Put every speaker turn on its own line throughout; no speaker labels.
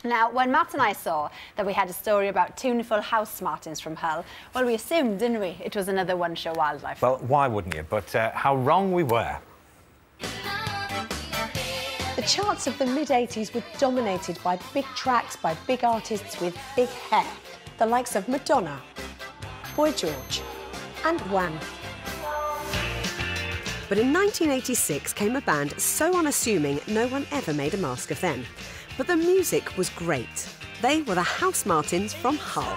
Now, when Matt and I saw that we had a story about tuneful house martins from Hull, well, we assumed, didn't we, it was another one-show wildlife.
Well, why wouldn't you? But how wrong we were.
The charts of the mid-80s were dominated by big tracks by big artists with big hair, the likes of Madonna, Boy George and Wham. But in 1986 came a band so unassuming no one ever made a mask of them. But the music was great. They were the House Martins from Hull.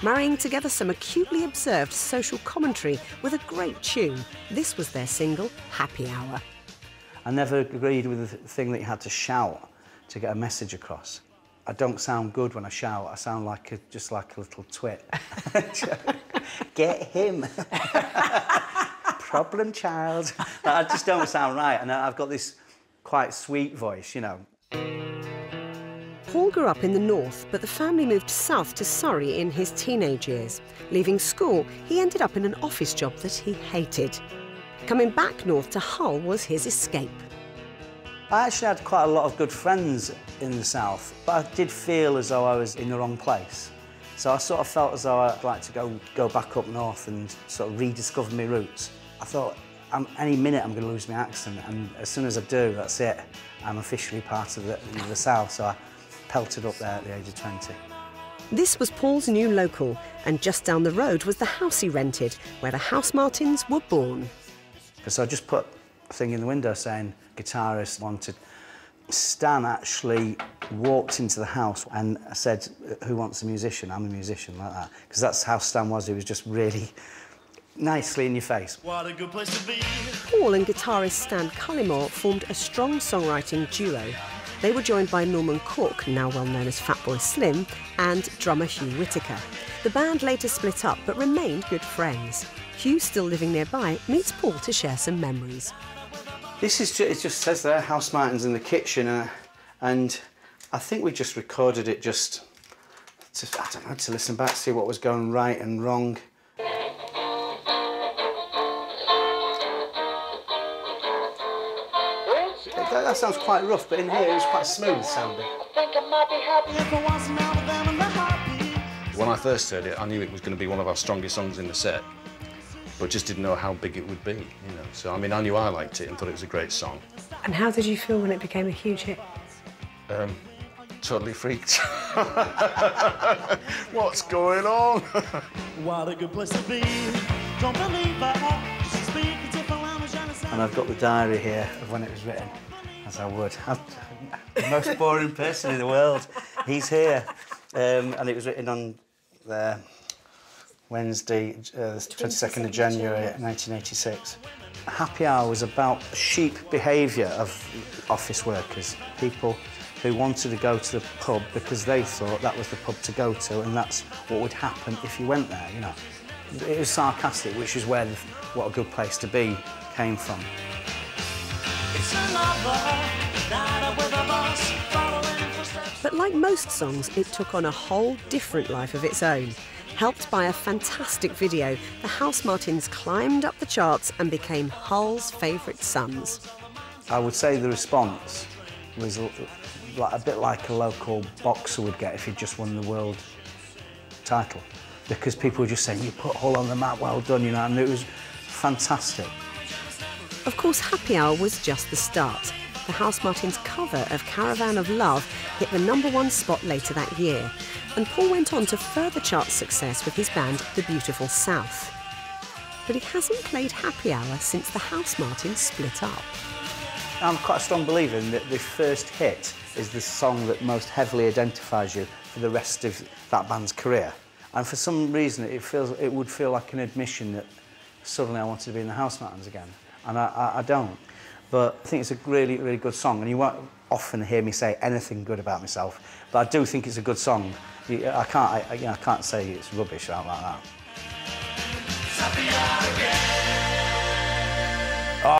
Marrying together some acutely observed social commentary with a great tune. This was their single, Happy Hour.
I never agreed with the thing that you had to shout to get a message across. I don't sound good when I shout. I sound like just like a little twit. Get him. Problem child. I just don't sound right, and I've got this quite sweet voice, you know.
Paul grew up in the north, but the family moved south to Surrey in his teenage years. Leaving school, he ended up in an office job that he hated. Coming back north to Hull was his escape.
I actually had quite a lot of good friends in the south, but I did feel as though I was in the wrong place. So I sort of felt as though I'd like to go back up north and sort of rediscover my roots. I thought, any minute I'm going to lose my accent, and as soon as I do, that's it. I'm officially part of the south, so I pelted up there at the age of 20.
This was Paul's new local, and just down the road was the house he rented, where the House Martins were born.
So I just put a thing in the window saying guitarist wanted. Stan actually walked into the house and said, who wants a musician? I'm a musician, like that. Because that's how Stan was. He was just really nicely in your face.
What a good place to be.
Paul and guitarist Stan Cullimore formed a strong songwriting duo. They were joined by Norman Cook, now well known as Fatboy Slim, and drummer Hugh Whittaker. The band later split up but remained good friends. Hugh, still living nearby, meets Paul to share some memories.
This is it just says there, House Martins in the kitchen, and I think we just recorded it just to, I don't know, to listen back, see what was going right and wrong. That sounds quite rough, but in here it was quite smooth sounding.
When I first heard it, I knew it was going to be one of our strongest songs in the set, but just didn't know how big it would be, you know. So, I mean, I knew I liked it and thought it was a great song.
And how did you feel when it became a huge hit?
Totally freaked. What's going on?
What a good place to be. Don't believe her. She's speaking different language.
And I've got the diary here of when it was written, as I would. The most boring person in the world. He's here. And it was written on there, Wednesday, 22nd of January, 1986. Happy Hour was about sheep behaviour of office workers, people who wanted to go to the pub because they thought that was the pub to go to, and that's what would happen if you went there, you know. It was sarcastic, which is where what a good place to be came from.
But like most songs, it took on a whole different life of its own. Helped by a fantastic video, the House Martins climbed up the charts and became Hull's favourite sons.
I would say the response was a bit like a local boxer would get if he'd just won the world title. Because people were just saying, you put Hull on the map, well done, you know, and it was fantastic.
Of course, Happy Hour was just the start. The House Martins' cover of Caravan of Love hit the #1 spot later that year, and Paul went on to further chart success with his band The Beautiful South. But he hasn't played Happy Hour since the House Martins split up.
I'm quite a strong believer in that the first hit is the song that most heavily identifies you for the rest of that band's career. And for some reason, it would feel like an admission that suddenly I wanted to be in the House Martins again. And I don't. But I think it's a really, really good song, and you won't often hear me say anything good about myself, but I do think it's a good song. I can't say it's rubbish out like that.